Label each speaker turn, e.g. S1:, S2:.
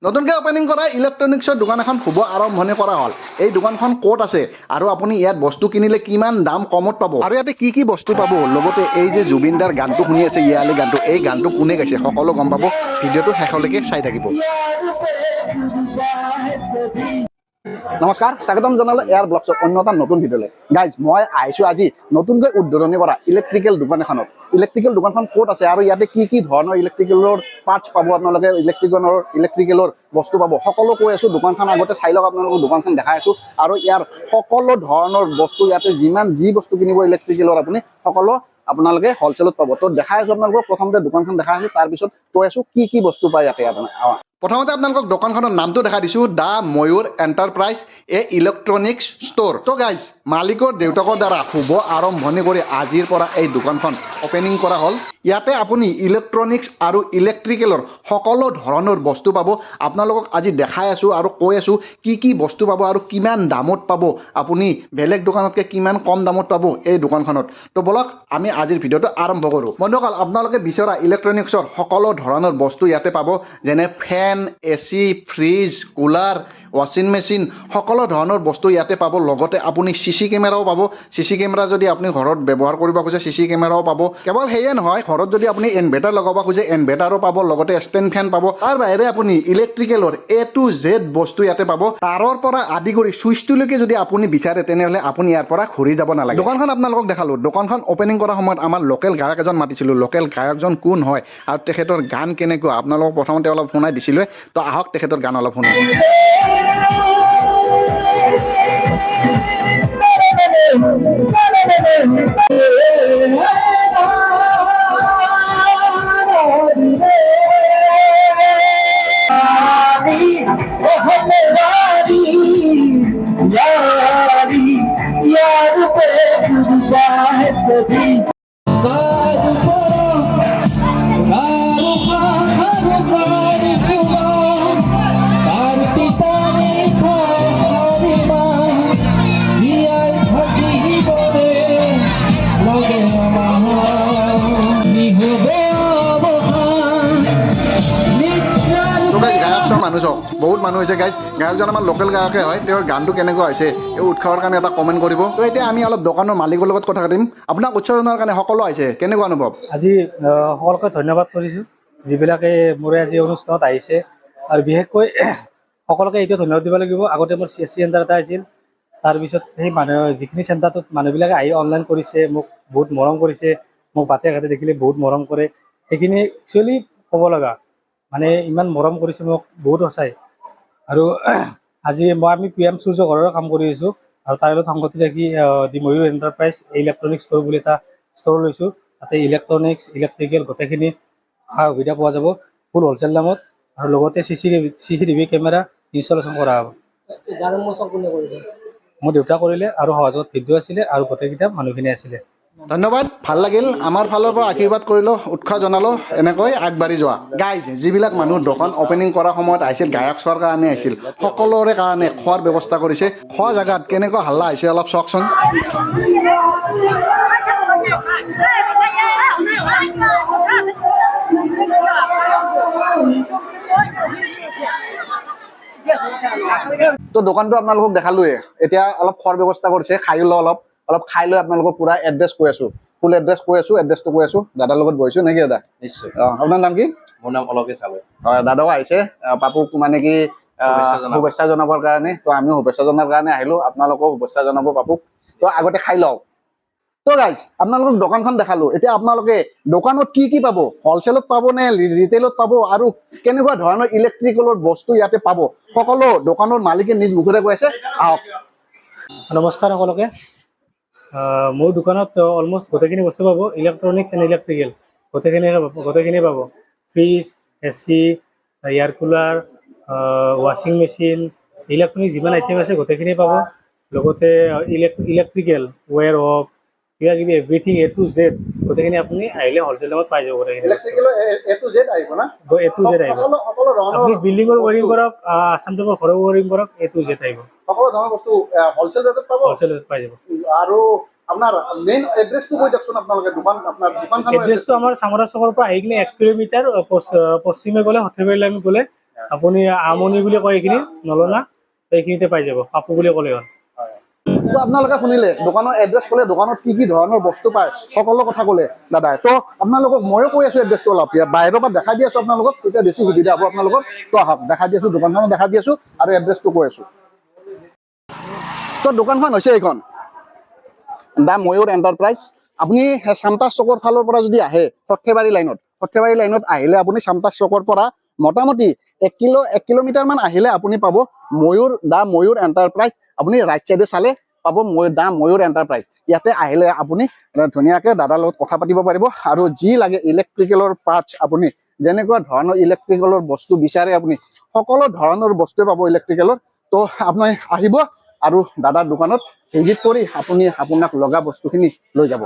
S1: নতুনকৈ অপেনিং কৰা ইলেক্ট্ৰনিক্সৰ দোকান এখন শুভ আৰম্ভণি কৰা হ'ল। এই দোকানখন ক'ত আছে আৰু আপুনি ইয়াত বস্তু কিনিলে কিমান দাম কমত পাব আৰু ইয়াতে কি বস্তু পাব, লগতে এই যে জুবিন দাৰ গানটো শুনি আছে ইয়ালি গানটো, এই গানটো কোনে গাইছে সকলো গম পাব। ভিডিঅ'টো শেষলৈকে চাই থাকিব। নমস্কাৰ, স্বাগতম জনালোঁ এয়াৰ ব্লগছৰ অন্য এটা নতুন ভিডিঅ'লৈ। গাইজ, মই আহিছোঁ আজি নতুনকৈ উদ্বোধনী কৰা ইলেক্ট্ৰিকেল দোকান এখনত। ইলেক্ট্ৰিকেল দোকানখন ক'ত আছে আৰু ইয়াতে কি ধৰণৰ ইলেক্ট্ৰিকেলৰ পাৰ্টছ পাব, আপোনালোকে ইলেক্ট্ৰিকেলৰ বস্তু পাব, সকলো কৈ আছোঁ। দোকানখন আগতে চাই লওক, আপোনালোকক দোকানখন দেখাই আছোঁ আৰু ইয়াৰ সকলো ধৰণৰ বস্তু ইয়াতে যি বস্তু কিনিব ইলেক্ট্ৰিকেলৰ আপুনি সকলো আপোনালোকে হ'লচেলত পাব। তো দেখাই আছোঁ আপোনালোকক, প্ৰথমতে দোকানখন দেখাই আছোঁ, তাৰপিছত কৈ আছোঁ কি বস্তু পায় ইয়াতে আপোনাৰ। প্ৰথমতে আপোনালোকক দোকানখনৰ নামটো দেখাই দিছোঁ, the Mayur enterprise A electronics store. তো গাইজ, মালিকৰ দেউতাকৰ দ্বাৰা শুভ আৰম্ভণি কৰি আজিৰ পৰা এই দোকানখন অপেনিং কৰা হ'ল। ইয়াতে আপুনি ইলেক্ট্ৰনিক্স আৰু ইলেক্ট্ৰিকেলৰ সকলো ধৰণৰ বস্তু পাব। আপোনালোকক আজি দেখাই আছোঁ আৰু কৈ আছোঁ কি বস্তু পাব আৰু কিমান দামত পাব, আপুনি বেলেগ দোকানতকৈ কিমান কম দামত পাব এই দোকানখনত। তো বলক আমি আজিৰ ভিডিঅ'টো আৰম্ভ কৰোঁ। বন্ধুসকল, আপোনালোকে বিচৰা ইলেক্ট্ৰনিক্সৰ সকলো ধৰণৰ বস্তু ইয়াতে পাব, যেনে ফেন, এচি, ফ্ৰিজ, কুলাৰ, ৱাশ্বিং মেচিন, সকলো ধৰণৰ বস্তু ইয়াতে পাব। লগতে আপুনি চিচি কেমেৰাও পাব। চিচি কেমেৰা যদি আপুনি ঘৰত ব্যৱহাৰ কৰিব খোজে চিচি কেমেৰাও পাব। কেৱল সেয়ে নহয়, ঘৰত যদি আপুনি ইনভাৰ্টাৰ লগাব খোজে ইনভাৰ্টাৰো পাব, লগতে ষ্টেণ্ড ফেন পাব। তাৰ বাহিৰে আপুনি ইলেক্ট্ৰিকেলৰ A to Z বস্তু ইয়াতে পাব। তাৰৰ পৰা আদি কৰি চুইচটোলৈকে যদি আপুনি বিচাৰে তেনেহ'লে আপুনি ইয়াৰ পৰা ঘূৰি যাব নালাগে। দোকানখন আপোনালোকক দেখালোঁ। দোকানখন অপেনিং কৰাৰ সময়ত আমাৰ লোকেল গায়ক এজন মাতিছিলোঁ। লোকেল গায়কজন কোন হয় আৰু তেখেতৰ গান কেনেকুৱা আপোনালোকক প্ৰথমতে অলপ শুনাই দিছিলোঁ। তো আহক তেখেতৰ গান অলপ শুনো। বহুত মানুহ হৈছে গাইজ। গায়কজন আমাৰ লোকেল গায়কে হয়। তেওঁৰ গানটো কেনেকুৱা হৈছে এই উৎসাহৰ কাৰণে এটা কমেণ্ট কৰিব। তো এতিয়া আমি অলপ দোকানৰ মালিকৰ লগত কথা পাতিম। আপোনাক উৎসাহ জনোৱাৰ কাৰণে সকলো আহিছে, কেনেকুৱা অনুভৱ?
S2: আজি সকলোকে ধন্যবাদ কৰিছোঁ যিবিলাকে মোৰ আজি অনুষ্ঠানত আহিছে, আৰু বিশেষকৈ সকলোকে এইটো ধন্যবাদ দিব লাগিব। আগতে মোৰ CSC চেণ্টাৰ এটা আছিল, তাৰপিছত সেই যিখিনি চেণ্টাৰটোত মানুহবিলাকে আহি অনলাইন কৰিছে, মোক বহুত মৰম কৰিছে, মোক বাটে ঘাটে দেখিলে বহুত মৰম কৰে। সেইখিনি একচুৱেলি ক'ব লগা, মানে ইমান মৰম কৰিছে মোক, বহুত সঁচাই। আৰু আজি আমি PM সূৰ্য ঘৰৰ কাম কৰি আছোঁ, আৰু তাৰে লগত সংগতি ৰাখি দি ময়ূৰ এণ্টাৰপ্ৰাইজ ইলেক্ট্ৰনিক্স ষ্ট'ৰ বুলি এটা ষ্ট'ৰ লৈছোঁ। তাতে ইলেক্ট্ৰনিক্স, ইলেক্ট্ৰিকেল গোটেইখিনি সা সুবিধা পোৱা যাব ফুল হ'লচেল দামত, আৰু লগতে CCTV কেমেৰা ইনষ্টলেশ্যন কৰা হ'ব। মোৰ দেউতা কৰিলে, আৰু সহযোগত ভিডিঅ' আছিলে, আৰু গোটেইকেইটা মানুহখিনি আছিলে।
S1: ধন্যবাদ, ভাল লাগিল। আমাৰ ফালৰ পৰা আশীৰ্বাদ কৰিলোঁ, উৎসাহ জনালোঁ, এনেকৈ আগবাঢ়ি যোৱা। গাইজ, যিবিলাক মানুহ দোকান অপেনিং কৰাৰ সময়ত আহিছিল, গায়ক চোৱাৰ কাৰণে আহিছিল, সকলোৰে কাৰণে খোৱাৰ ব্যৱস্থা কৰিছে। খোৱা জেগাত কেনেকুৱা হাল্লা হৈছে অলপ চাওকচোন। তো দোকানটো আপোনালোকক দেখালোৱে, এতিয়া অলপ খোৱাৰ ব্যৱস্থা কৰিছে, খাই লওঁ অলপ খাই লৈ আপোনালোকক পুৰা এড্ৰেছ কৈ আছোঁ, ফুল এড্ৰেছ কৈ আছোঁ, এড্ৰেছটো কৈ আছোঁ। দাদাৰ লগত বহিছোঁ নেকি দাদা?
S3: নিশ্চয়।
S1: আপোনাৰ নাম কি?
S3: মোৰ নাম অলকেশ হালৈ।
S1: হয়, দাদাও আহিছে পাপুক মানে কি শুভেচ্ছা জনাবৰ কাৰণে। তো আমিও শুভেচ্ছা জনাৰ কাৰণে আহিলোঁ, আপোনালোকেও শুভেচ্ছা জনাব পাপুক। তো আগতে খাই লওঁ। তো গাইজ, আপোনালোকক দোকানখন দেখালোঁ। এতিয়া আপোনালোকে দোকানত কি পাব, হ'লচেলত পাব নে ৰিটেইলত পাব, আৰু কেনেকুৱা ধৰণৰ ইলেক্ট্ৰিকেলৰ বস্তু ইয়াতে পাব, সকলো দোকানৰ মালিকে নিজ মুখেৰে কৈ আছে। আহক।
S2: নমস্কাৰ সকলোকে। মোৰ দোকানত অলমষ্ট গোটেইখিনি বস্তু পাব, ইলেক্ট্ৰনিক্স এণ্ড ইলেক্ট্ৰিকেল গোটেইখিনি পাব। ফ্ৰিজ, এচি, এয়াৰ কুলাৰ, ৱাশ্বিং মেচিন, ইলেক্ট্ৰনিক যিমান আইটেম আছে গোটেইখিনি পাব। লগতে ইলেক্ট্ৰিকেল ৱেৰ হওক, কিবা কিবি এভৰিথিং A to Z গোটেইখিনি আপুনি আহিলে হ'লচেল দামত পাই যাব। গোটেইখিনি
S1: A to Z আহিব না?
S2: A to Z আহিব। আপুনি বিল্ডিঙৰ ৱাৰিং কৰক, আছাম টাইপৰ ঘৰৰ ৱাৰিং কৰক, A to Z আহিব।
S1: সকলো ধৰণৰ বস্তু হ'লচেল ৰেটত পাব।
S2: হ'লচেল ৰেটত পাই যাব।
S1: আৰু আপোনাৰ মেইন এড্ৰেছটো কৈ দিয়কচোন। আপোনালোকে দোকানখন
S2: এড্ৰেছটো আমাৰ চামৰা চকৰ পৰা আহি কিনে 1 কিলোমিটাৰ পশ্চিমে গ'লে, সৰ্থেবাৰী লাইন গ'লে আপুনি আমনি বুলি কয় এইখিনি নলনা এইখিনিতে পাই যাব পাপু বুলি ক'লে হ'ল।
S1: তো আপোনালোকে শুনিলে দোকানৰ এড্ৰেছ ক'লে, দোকানত কি ধৰণৰ বস্তু পায় সকলো কথা ক'লে দাদাই। তো আপোনালোকক ময়ো কৈ আছো এড্ৰেছটো অলপ বাহিৰৰ পৰা দেখাই দি আছো আপোনালোকক, তেতিয়া বেছি সুবিধা হ'ব আপোনালোকৰ। তো আহক দেখাই দি আছো, দোকানখনো দেখাই দি আছো আৰু এড্ৰেছটো কৈ আছো। তো দোকানখন হৈছে এইখন দা ময়ূৰ এণ্টাৰপ্ৰাইজ। আপুনি চামতাছ চকৰ ফালৰ পৰা যদি আহে সৰ্থেবাৰী লাইনত আহিলে আপুনি চামতাছ চকৰ পৰা মোটামুটি 1 কিলোমিটাৰ মান আহিলে আপুনি পাব দা ময়ূৰ এণ্টাৰপ্ৰাইজ। আপুনি ৰাইট চাইডে চালে পাব দা ময়ূৰ এণ্টাৰপ্ৰাইজ। ইয়াতে আহিলে আপুনি ধুনীয়াকৈ দাদাৰ লগত কথা পাতিব পাৰিব আৰু যি লাগে ইলেক্ট্ৰিকেলৰ পাৰ্টছ, আপুনি যেনেকুৱা ধৰণৰ ইলেক্ট্ৰিকেলৰ বস্তু বিচাৰে আপুনি সকলো ধৰণৰ বস্তুৱে পাব ইলেক্ট্ৰিকেলৰ। তো আপুনি আহিব আৰু দাদাৰ দোকানত ভিজিট কৰি আপুনি আপোনাক লগা বস্তুখিনি লৈ যাব।